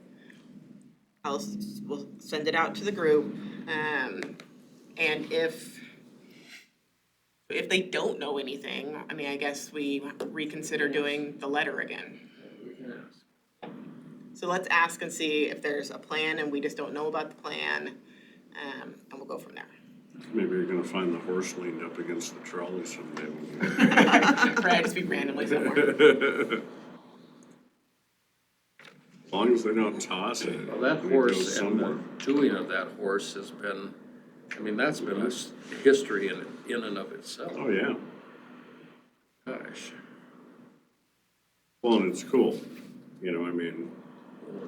We'll send it out to the group, and if they don't know anything, I mean, I guess we reconsider doing the letter again. We can ask. So let's ask and see if there's a plan and we just don't know about the plan, and we'll go from there. Maybe you're gonna find the horse leaned up against the trolley someday. Right, just be randomly somewhere. As long as they don't toss it. Well, that it horse goes and the somewhere. doing of that horse has been I mean, that's been a history in and of itself. Oh, yeah. Gosh. Well, and it's cool, you know, I mean,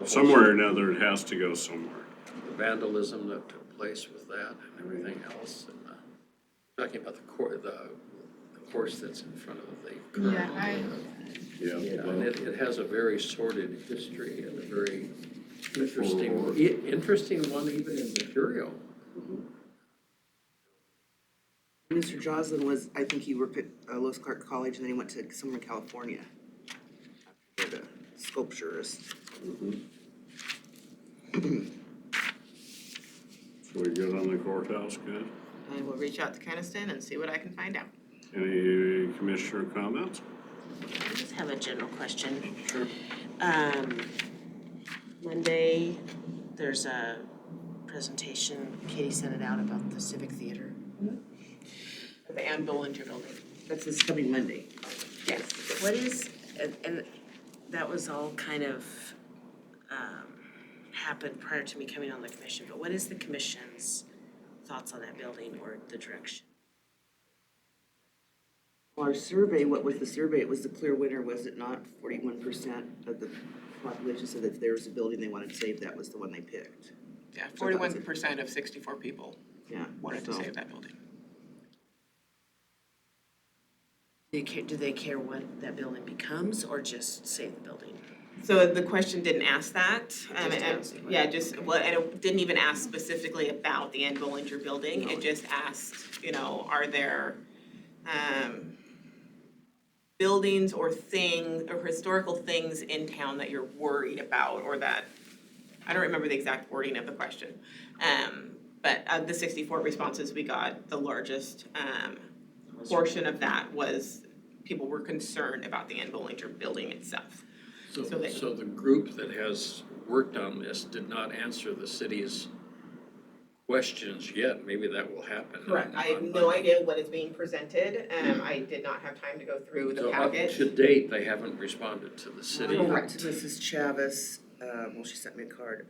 somewhere or another, it has to go somewhere. The vandalism that took place with that and everything else, and talking about the course that's in front of the current. Yeah. Yeah, well, and it has a very sordid history and a very interesting one even in material. Mr. Joslin was, I think he worked at Lewis Clark College and then he went to somewhere in California. After the sculpturist. So we good on the courthouse, good? I will reach out to Keniston and see what I can find out. Any commissioner comments? I just have a general question. Sure. Monday, there's a presentation, Katie sent it out about the Civic Theater. The Ann Bollinger Building. That's this coming Monday. Yes. What is, and that was all kind of happened prior to me coming on the commission, but what is the commission's thoughts on that building or the direction? Our survey, what was the survey? It was the clear winner, was it not? 41% of the population said that if there was a building they wanted saved, that was the one they picked. Yeah, 41% of 64 people Yeah. wanted to so- save that building. Do they care what that building becomes or just save the building? So the question didn't ask that. Just asked. Yeah, just, well, and it didn't even ask specifically about the Ann Bollinger Building. No. It just asked, you know, are there buildings or things or historical things in town that you're worried about or that, I don't remember the exact wording of the question. But of the 64 responses we got, the largest portion of that was people were concerned about the Ann Bollinger Building itself. So So they- the group that has worked on this did not answer the city's questions yet. Maybe that will happen. Correct, I have no idea what is being presented, I did not have time to go through the So up packet. to date, they haven't responded to the city. I talked to Mrs. Chavez, well, she sent me a card,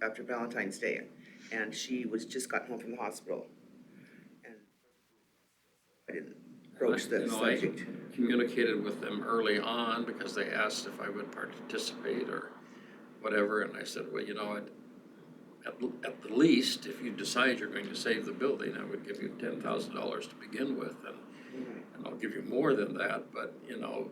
after Valentine's Day, and she was just gotten home from the hospital. And I didn't broach the You know, I subject. communicated with them early on because they asked if I would participate or whatever, and I said, well, you know, at the least, if you decide you're going to save the building, I would give you $10,000 to begin with, and I'll give you more than that, but, you know,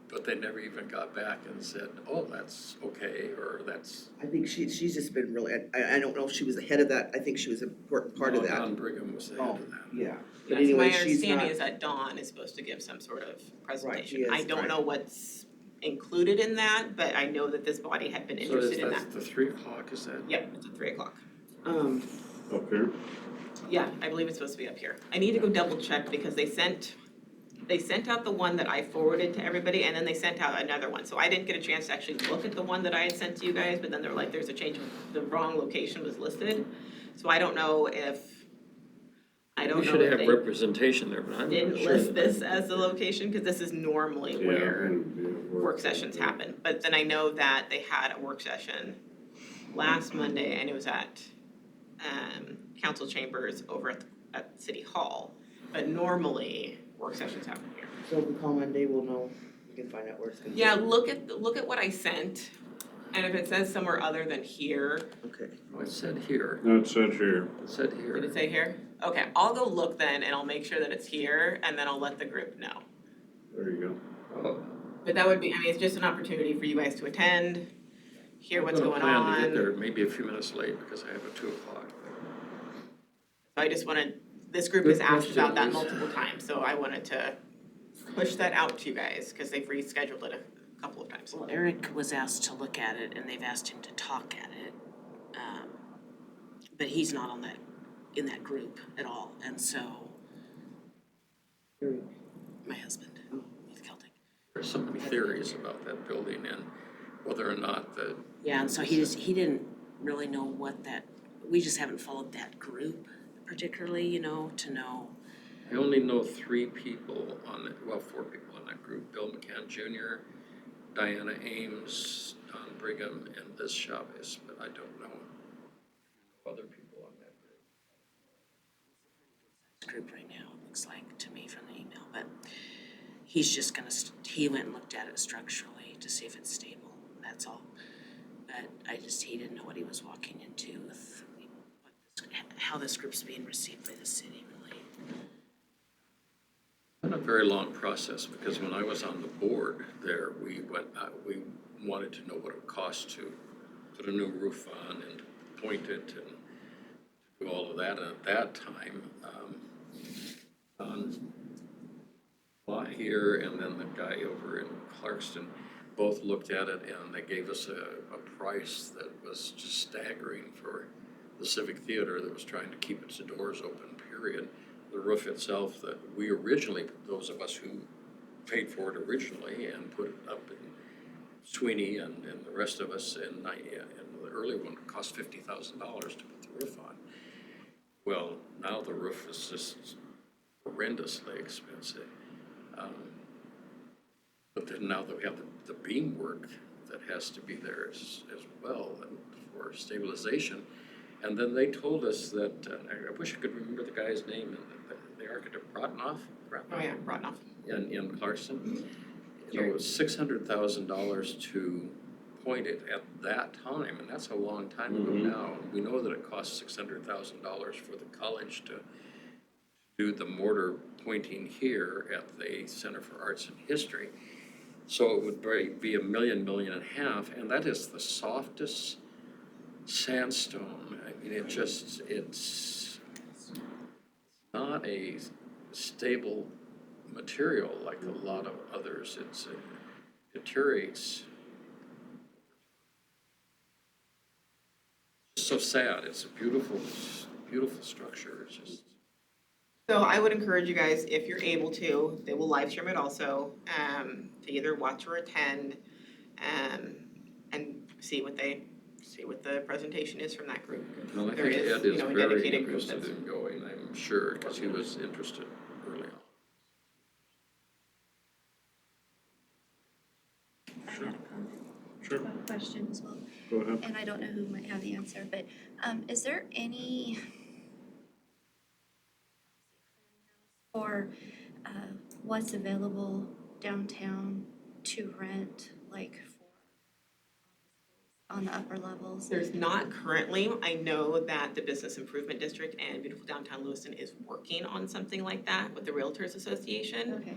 but they never even got back and said, oh, that's okay, or that's. I think she's just been really, I don't know if she was ahead of that, I think she was an important part of No, that. Don Brigham was the head of that. Yeah. Yes, But my anyway, she's understanding not, is that Dawn is supposed to give some sort of presentation. is, I don't right. know what's included in that, but I know that this body had been interested in that. So that's the 3 o'clock, is that? Yep, it's at 3 o'clock. Up here? Yeah, I believe it's supposed to be up here. I need to go double check because they sent out the one that I forwarded to everybody and then they sent out another one. So I didn't get a chance to actually look at the one that I had sent to you guys, but then they were like, there's a change, the wrong location was listed. So I don't know if We should have representation there, but I'm not sure. didn't list this as the location, because this is normally Yeah, where and, yeah, work sessions happen. But then I know that they had a work session last Monday and it was at council chambers over at City Hall. But normally, work sessions happen here. so if we call Monday, we'll know, we can find out where it's gonna be. Yeah, look at what I sent, and if it says somewhere other than here, Okay. Oh, it said here, No, it said here. it said did here. it say here? Okay, I'll go look then and I'll make sure that it's here and then I'll let the group know. There you go. Oh, But that would be, I mean, it's just an opportunity for you guys to attend, hear what's going I'm gonna plan to get on. there maybe a few minutes late because I have a 2 o'clock. So I just wanted, this group has Good asked about that question, Lisa. multiple times, so I wanted to push that out to you guys, cause they've rescheduled it a couple of times. Well, Eric was asked to look at it and they've asked him to talk at it. But he's not on that, in that group at all, and so. My husband, Heath Celtic. There's so many theories about that building and whether or not the, Yeah, and so he didn't really know what that, we just haven't followed that group particularly, you know, to know. I only know 3 people on it, well, 4 people in that group. Bill McCann Jr., Diana Ames, Don Brigham, and Liz Chavez, but I don't know other people on that group. group right now, it looks like to me from the email, but he's just gonna, he went and looked at it structurally to see if it's stable, that's all. But he didn't know what he was walking into with how this group's being received by the city, really. Been a very long process, because when I was on the board there, we wanted to know what it would cost to put a new roof on and point it and do all of that. And at that time, here and then the guy over in Clarkston both looked at it, and they gave us a price that was just staggering for the Civic Theater that was trying to keep its doors open, period. The roof itself that we originally, those of us who paid for it originally and put it up in Sweeney and the rest of us in the early one, it cost $50,000 to put the roof on. Well, now the roof is just horrendously expensive. But then now that we have the beam work that has to be there as well and for stabilization. And then they told us that, I wish I could remember the guy's name, the architect, Brodnoff? Oh, yeah, Brodnoff. In Clarkston. You know, it was $600,000 to point it at that time, and that's a long time ago now. We know that it costs $600,000 for the college to do the mortar pointing here at the Center for Arts and History. So it would be $1.5 million, and that is the softest sandstone. I mean, it's not a stable material like a lot of others. It deteriorates. It's so sad. It's a beautiful, beautiful structure. It's just. So I would encourage you guys, if you're able to, they will live stream it also, to either watch or attend, and see what the presentation is from that group. Well, I There think is, Ed you is know, a very dedicated group interested that's- in going, I'm sure, because he was interested early on. I had a comment. Sure. A question as well, Go ahead. and I don't know who might have the answer, but, is there any or, what's available downtown to rent, like, on the upper levels? There's not currently. I know that the Business Improvement District and Beautiful Downtown Lewiston is working on something like that with the Realtors Association. Okay.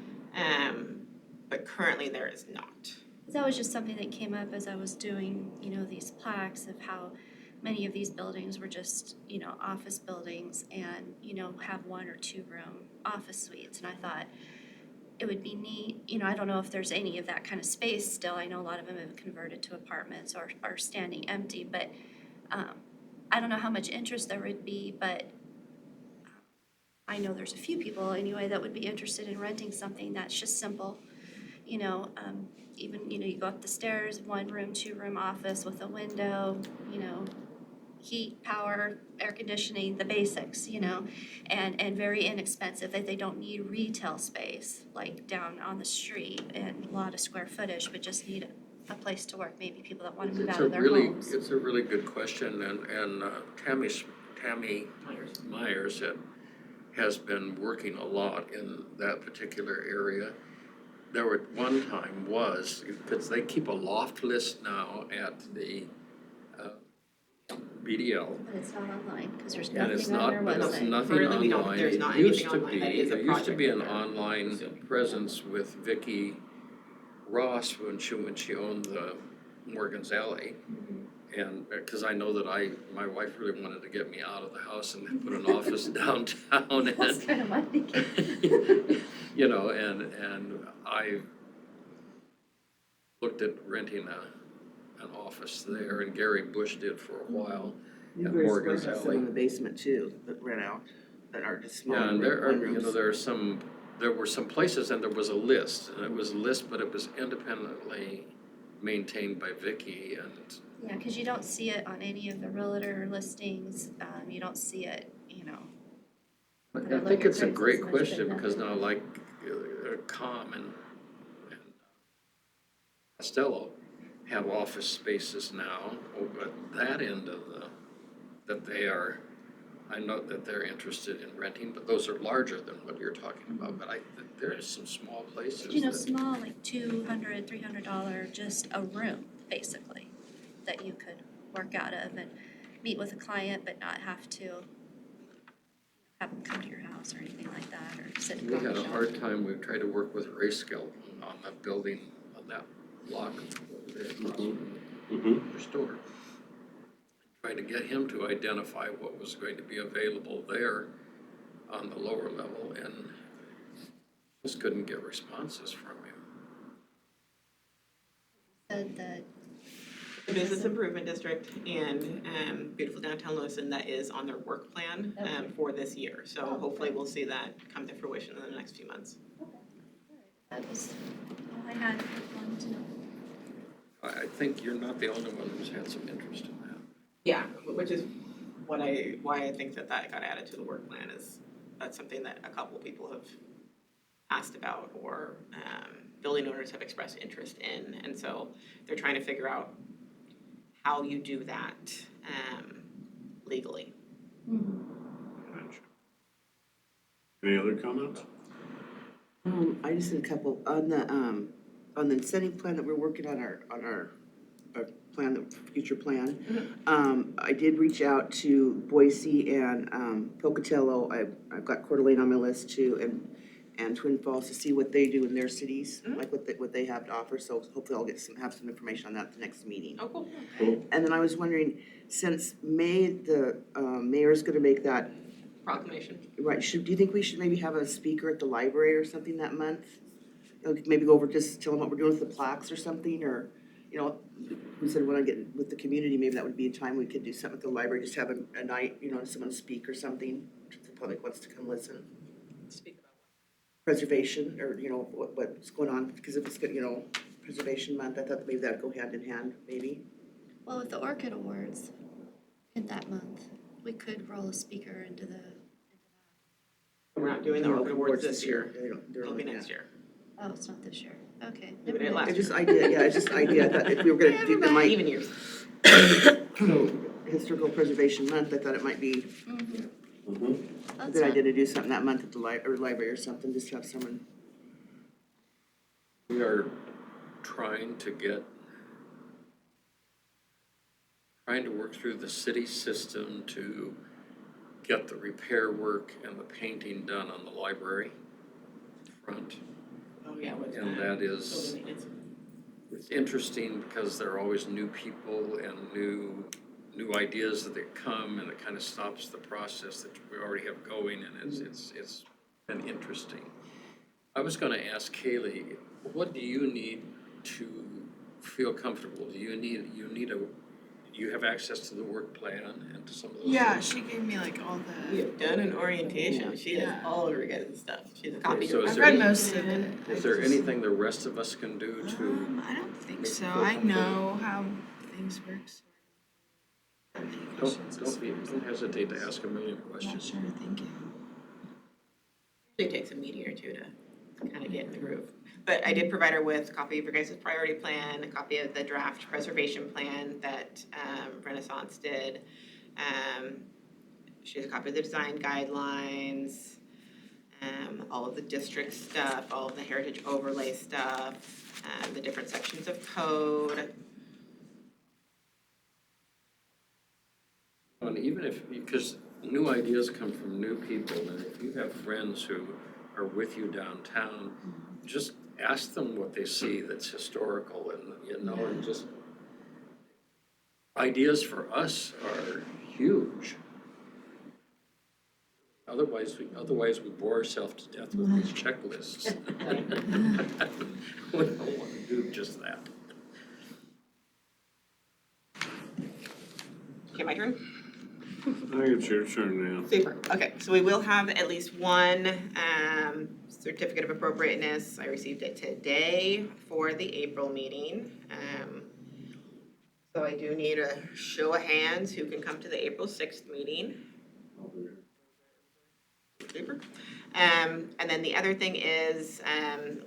But currently there is not. That was just something that came up as I was doing, these plaques of how many of these buildings were just, office buildings and, have 1 or 2 room office suites. And I thought it would be neat, I don't know if there's any of that kind of space still. I know a lot of them have converted to apartments or are standing empty, but I don't know how much interest there would be, but I know there's a few people anyway that would be interested in renting something that's just simple, even, you go up the stairs, 1 room, 2 room office with a window, heat, power, air conditioning, the basics, and very inexpensive, that they don't need retail space, like down on the street and a lot of square footage, but just need a place to work, maybe people that wanna move out of their homes. It's a really good question, and Tammy Myers has been working a lot in that particular area. There at one time because they keep a loft list now at the BDL. But it's not online, cause there's And it's nothing on not, their but it's website. nothing Currently, we don't- online. there's not It used anything to online. That be, is a there used to be an project that they're online pursuing. presence with Vicki Ross when she owned the Morgan's Alley. And, because I know that my wife really wanted to get me out of the house and put an office downtown That's and, kind of my thinking. and I looked at renting an office there, and Gary Bush did for a while at Newbury Morgan's Square has some Alley. in the basement too, that rent out, that are just small. Yeah, and there are, rooms. there were some places, and there was a list, and it was a list, but it was independently maintained by Vicki, and Yeah, cause you don't see it on any of the realtor listings, you don't see it, But I I look think at it's a Craigslist great much question, better. because now like Com and Costello have office spaces now, but that end of that they are I know that they're interested in renting, but those are larger than what you're talking about, but there is some small places You know, that, small, like $200, $300, just a room, basically, that you could work out of and meet with a client, but not have to have them come to your house or anything like that, or sit in we coffee had a shop. hard time, we've tried to work with Grayscale on that building, on that block over there across from your store. Trying to get him to identify what was going to be available there on the lower level, and just couldn't get responses from him. Said that, The Business Improvement District and beautiful downtown Lewiston, that is on their work plan Okay. for this year. So Oh, hopefully okay. we'll see that come to fruition in the next few months. that was all I had, wanted to know. I think you're not the only one who's had some interest in that. Yeah, which is why I think that got added to the work plan, is that's something that a couple of people have asked about, or building owners have expressed interest in. And so they're trying to figure out how you do that legally. Gotcha. Any other comments? I just had a couple, on the incentive plan that we're working on our plan, the future plan. I did reach out to Boise and Pocatello. I've got Coeur d'Alene on my list too, and Twin Falls, to see what they do in their cities, like what they have to offer. So hopefully I'll have some information on that at the next meeting. Oh, cool. Cool. And then I was wondering, since May, the mayor's gonna make that, Proclamation. right, do you think we should maybe have a speaker at the library or something that month? Maybe go over, just tell them what we're doing with the plaques or something, or, we said when I get with the community, maybe that would be a time we could do something at the library, just have a night, someone speak or something, if the public wants to come listen. Speak about Preservation, or, what's going on, because if it's, Preservation Month, I thought maybe that'd go hand in hand, maybe. Well, with the Orchid Awards in that month, we could roll a speaker into the, We're not doing the Orchid Awards this year. They're It'll be looking next at- year. oh, it's not this year, okay. We never did it mind. last It's just idea, yeah, it's just idea, I thought if we were gonna do, it might, Even years. Historical Preservation Month, I thought it might be Mm-hmm. a That's good not- idea to do something that month at the library or something, just to have someone. We are trying to work through the city system to get the repair work and the painting done on the library front. Oh, yeah. And that is, it's interesting because there are always new people and new ideas that come, and it kind of stops the process that we already have going, and it's been interesting. I was gonna ask Kaylee, what do you need to feel comfortable? Do you have access to the work plan and to some of those? Yeah, things? she gave me like all We the, have done an orientation. She has Yeah. all of her guys' stuff. She has a copy. so is I've there read any- most of it. Is there anything the rest of us can do to, I don't think make so, you feel I comfortable? know how things work, so. don't hesitate to ask a million Yeah, questions. sure, thank you. It takes a meeting or two to kind of get in the groove. But I did provide her with a copy of your guys' priority plan, a copy of the draft preservation plan that Renaissance did. She has a copy of the design guidelines, all of the district stuff, all of the heritage overlay stuff, the different sections of code. And even if, because new ideas come from new people, and if you have friends who are with you downtown, just ask them what they see that's historical, and and just, ideas for us are huge. Otherwise we bore ourselves to death with these checklists. We don't want to do just that. Okay, my turn? I think it's your turn now. Super, okay, so we will have at least one certificate of appropriateness. I received it today for the April meeting. So I do need a show of hands who can come to the April 6th meeting. Super. And then the other thing is,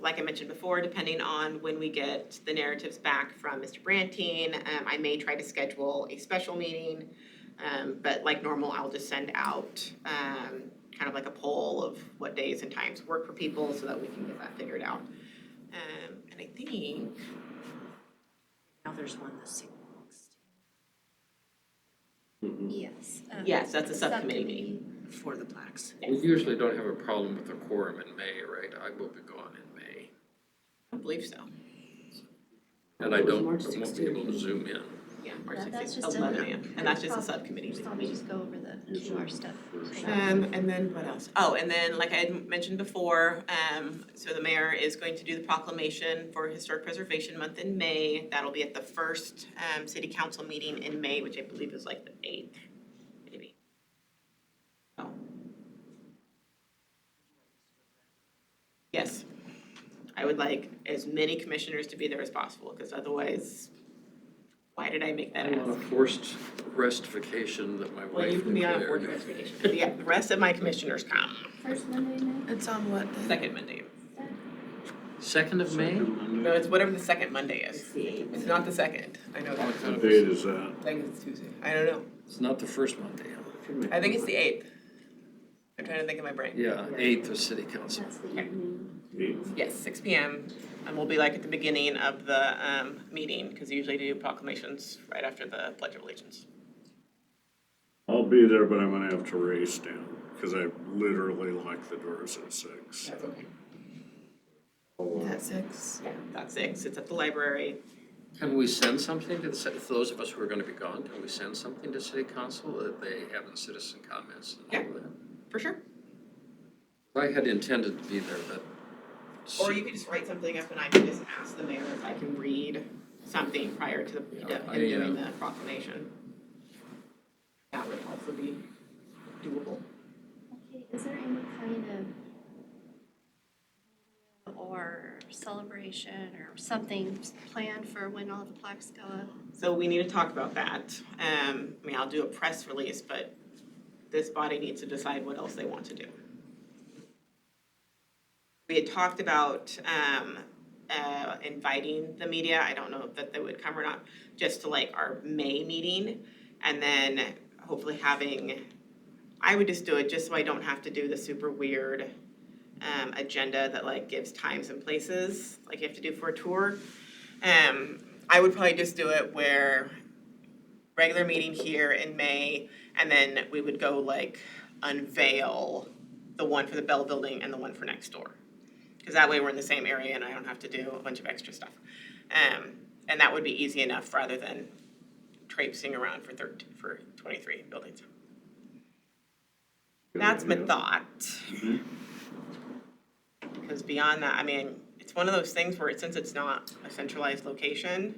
like I mentioned before, depending on when we get the narratives back from Mr. Brantine, I may try to schedule a special meeting But like normal, I'll just send out, kind of like a poll of what days and times work for people so that we can get that figured out. And I think, Now there's one the 16th. Yes. yes, that's a subcommittee meeting. For the plaques. We usually don't have a problem with a quorum in May, right? I will be gone in May. I believe so. And I It was don't, I March won't be 16th. able to zoom in. Yeah, March Yeah, that's 16th, just a- 11 a.m. And that's just a subcommittee Just meeting. probably just go over the QR stuff. And then what else? Oh, and then like I had mentioned before, so the mayor is going to do the proclamation for Historic Preservation Month in May. That'll be at the first, city council meeting in May, which I believe is like the 8th, maybe. Oh. Yes. I would like as many commissioners to be there as possible, because otherwise, why did I make that I'm on a ask? forced rest vacation that my Well, you wife can be on a declared. board vacation. Yeah, the rest of my commissioners come, First Monday night? It's on what day? second Monday. 2nd of May? No, it's whatever the second Monday is. It's the 8th. It's not the second, I know that. What date is that? I think it's Tuesday, I don't know. It's not the first Monday. I think it's the 8th. I'm trying to think in my brain. Yeah, 8th of city council. That's the evening. Eighth? Yes, 6 p.m. And we'll be like at the beginning of the meeting, because they usually do proclamations right after the Pledge of Allegiance. I'll be there, but I'm gonna have to race down, because I literally lock the doors at 6. That's okay. At 6? Yeah, that's 6, it's at the library. Can we send something to those of us who are gonna be gone, can we send something to city council that they have in citizen comments and all of that? For sure. I had intended to be there, but. Or you could just write something up and I can just ask the mayor if I can read something prior to him doing the proclamation. That would also be doable. Okay, is there any kind of or celebration or something planned for when all the plaques go up? So we need to talk about that. I mean, I'll do a press release, but this body needs to decide what else they want to do. We had talked about inviting the media, I don't know if they would come or not, just to like our May meeting. And then hopefully I would just do it just so I don't have to do the super weird agenda that like gives times and places, like you have to do for a tour. I would probably just do it where regular meeting here in May, and then we would go like unveil the one for the Bell Building and the one for next door. Because that way we're in the same area and I don't have to do a bunch of extra stuff. And that would be easy enough rather than traipsing around for 23 buildings. That's my thought. Because beyond that, I mean, it's one of those things where since it's not a centralized location,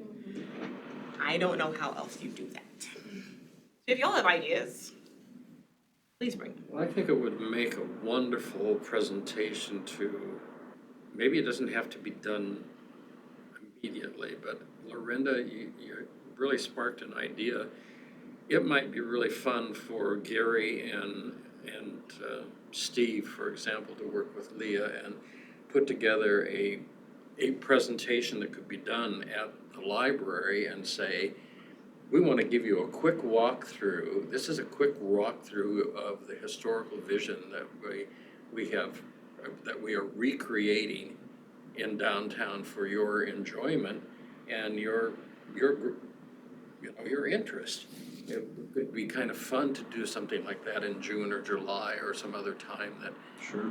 I don't know how else you do that. So if y'all have ideas, please bring them. Well, I think it would make a wonderful presentation to, maybe it doesn't have to be done immediately, but Lorinda, you really sparked an idea. It might be really fun for Gary and Steve, for example, to work with Leah and put together a presentation that could be done at the library and say, we want to give you a quick walkthrough. This is a quick walkthrough of the historical vision that we have, that we are recreating in downtown for your enjoyment and your interest. It would be kind of fun to do something like that in June or July or some other time that. Sure.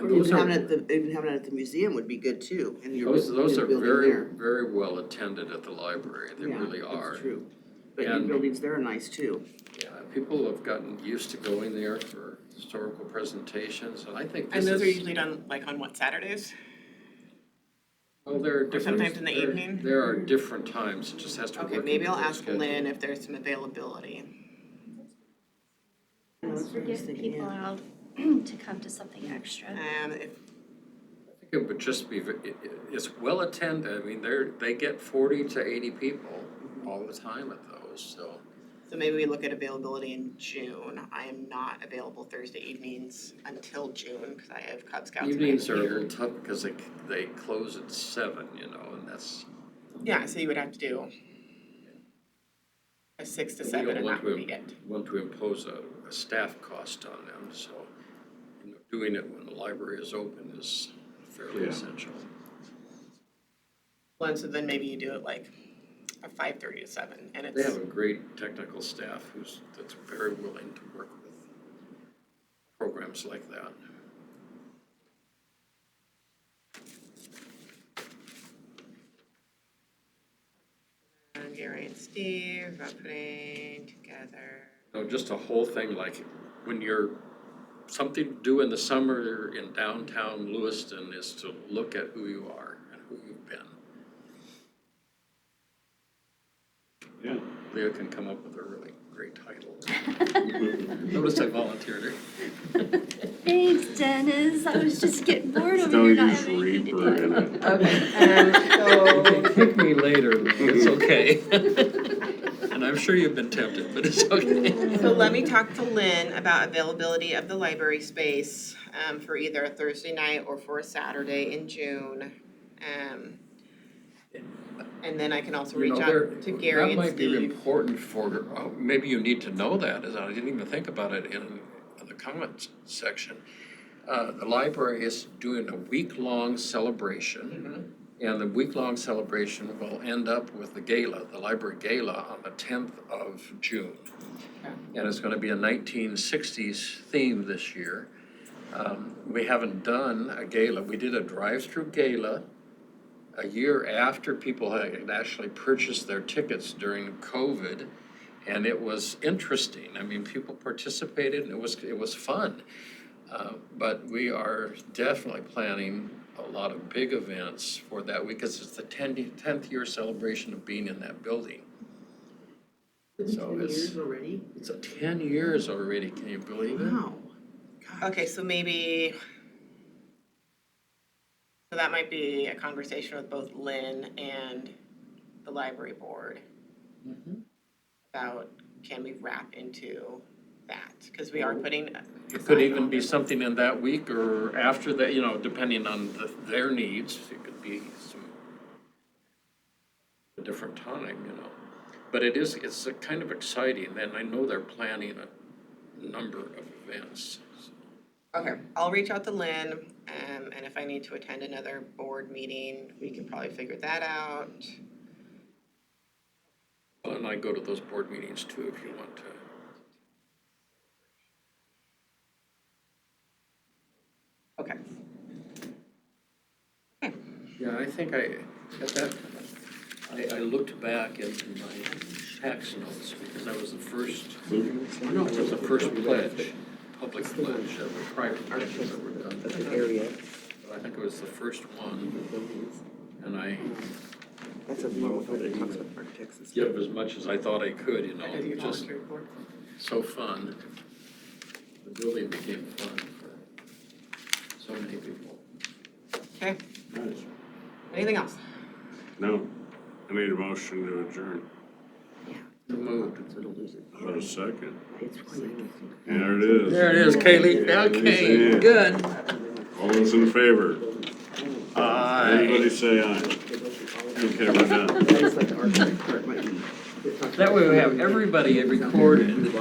Or even having it at the museum would be good too, and you're Those are building very, there. very well attended at the library, they Yeah, really are. that's true. But your And- buildings there are nice too. Yeah, people have gotten used to going there for historical presentations, and I think this And those are is- usually done like on what, Saturdays? Well, there are different. sometimes in the evening? There are different times, it just has to work Okay, into maybe I'll their ask schedule. Lynn if there's some availability. Let's that's what I was get thinking, people yeah. out to come to something extra. If I think it would just be, it's well attended, I mean, they get 40 to 80 people all the time at those, so. So maybe we look at availability in June. I am not available Thursday evenings until June because I have Cub Scouts. and I Evenings have are a theater. little tough because they close at 7, and that's, Yeah, so you would have to do. a 6 to We 7 don't and want that would be it. want to impose a staff cost on them, so, you know, doing it when the library is open is fairly Yeah. essential. Well, so then maybe you do it like a 5:30 to 7 and They it's, have a great technical staff that's very willing to work with programs like that. and Gary and Steve about putting together. No, just a whole thing, like when you're, something to do in the summer in downtown Lewiston is to look at who you are and who you've been. Yeah. Leah can come up with a really great title. Notice I volunteered her. Thanks, Dennis. I was just getting bored over Don't here not use having anything to Reaper do. in it. Okay, so, Kick me later, it's okay. And I'm sure you've been tempted, but it's okay. so let me talk to Lynn about availability of the library space, for either a Thursday night or for a Saturday in June. And then I can also You reach know, out there- to Gary and That might be Steve. important for, maybe you need to know that, as I didn't even think about it in the comments section. The library is doing a week-long celebration, and the week-long celebration will end up with the gala, the library gala, on the 10th of June. And it's gonna be a 1960s theme this year. We haven't done a gala, we did a drive-through gala a year after people had actually purchased their tickets during COVID, and it was interesting. I mean, people participated, and it was fun. But we are definitely planning a lot of big events for that week, because it's the 10th year celebration of being in that building. So it's already? 10 years already, can you believe it? Wow. Okay, so maybe, so that might be a conversation with both Lynn and the library board about, can we wrap into that? Because we are putting. It could even be something in that week or after that, you know, depending on their needs. It could be a different time, you know. But it's a kind of exciting, and I know they're planning a number of events. Okay, I'll reach out to Lynn, and if I need to attend another board meeting, we can probably figure that out. Well, and I go to those board meetings too, if you want to. Okay. Yeah, I think I looked back into my tax notes, because I was the first, no, it was the first pledge, public pledge of the private pledges that were done. That's an area. I think it was the first one, and I That's a one where it talks about architects and stuff. give as much as I thought I could, you know, Have you just volunteered for it? so fun. The building became fun for so many people. Okay, Nice. anything else? No, I need a motion to adjourn. Moved. So don't lose it. About a second. It's quite. There it is. There it is, Kaylee. Yeah, Okay, yeah. good. All those in favor? Everybody Aye. say aye. Okay, we're done. It's like the architect part might be. That way we have everybody recorded.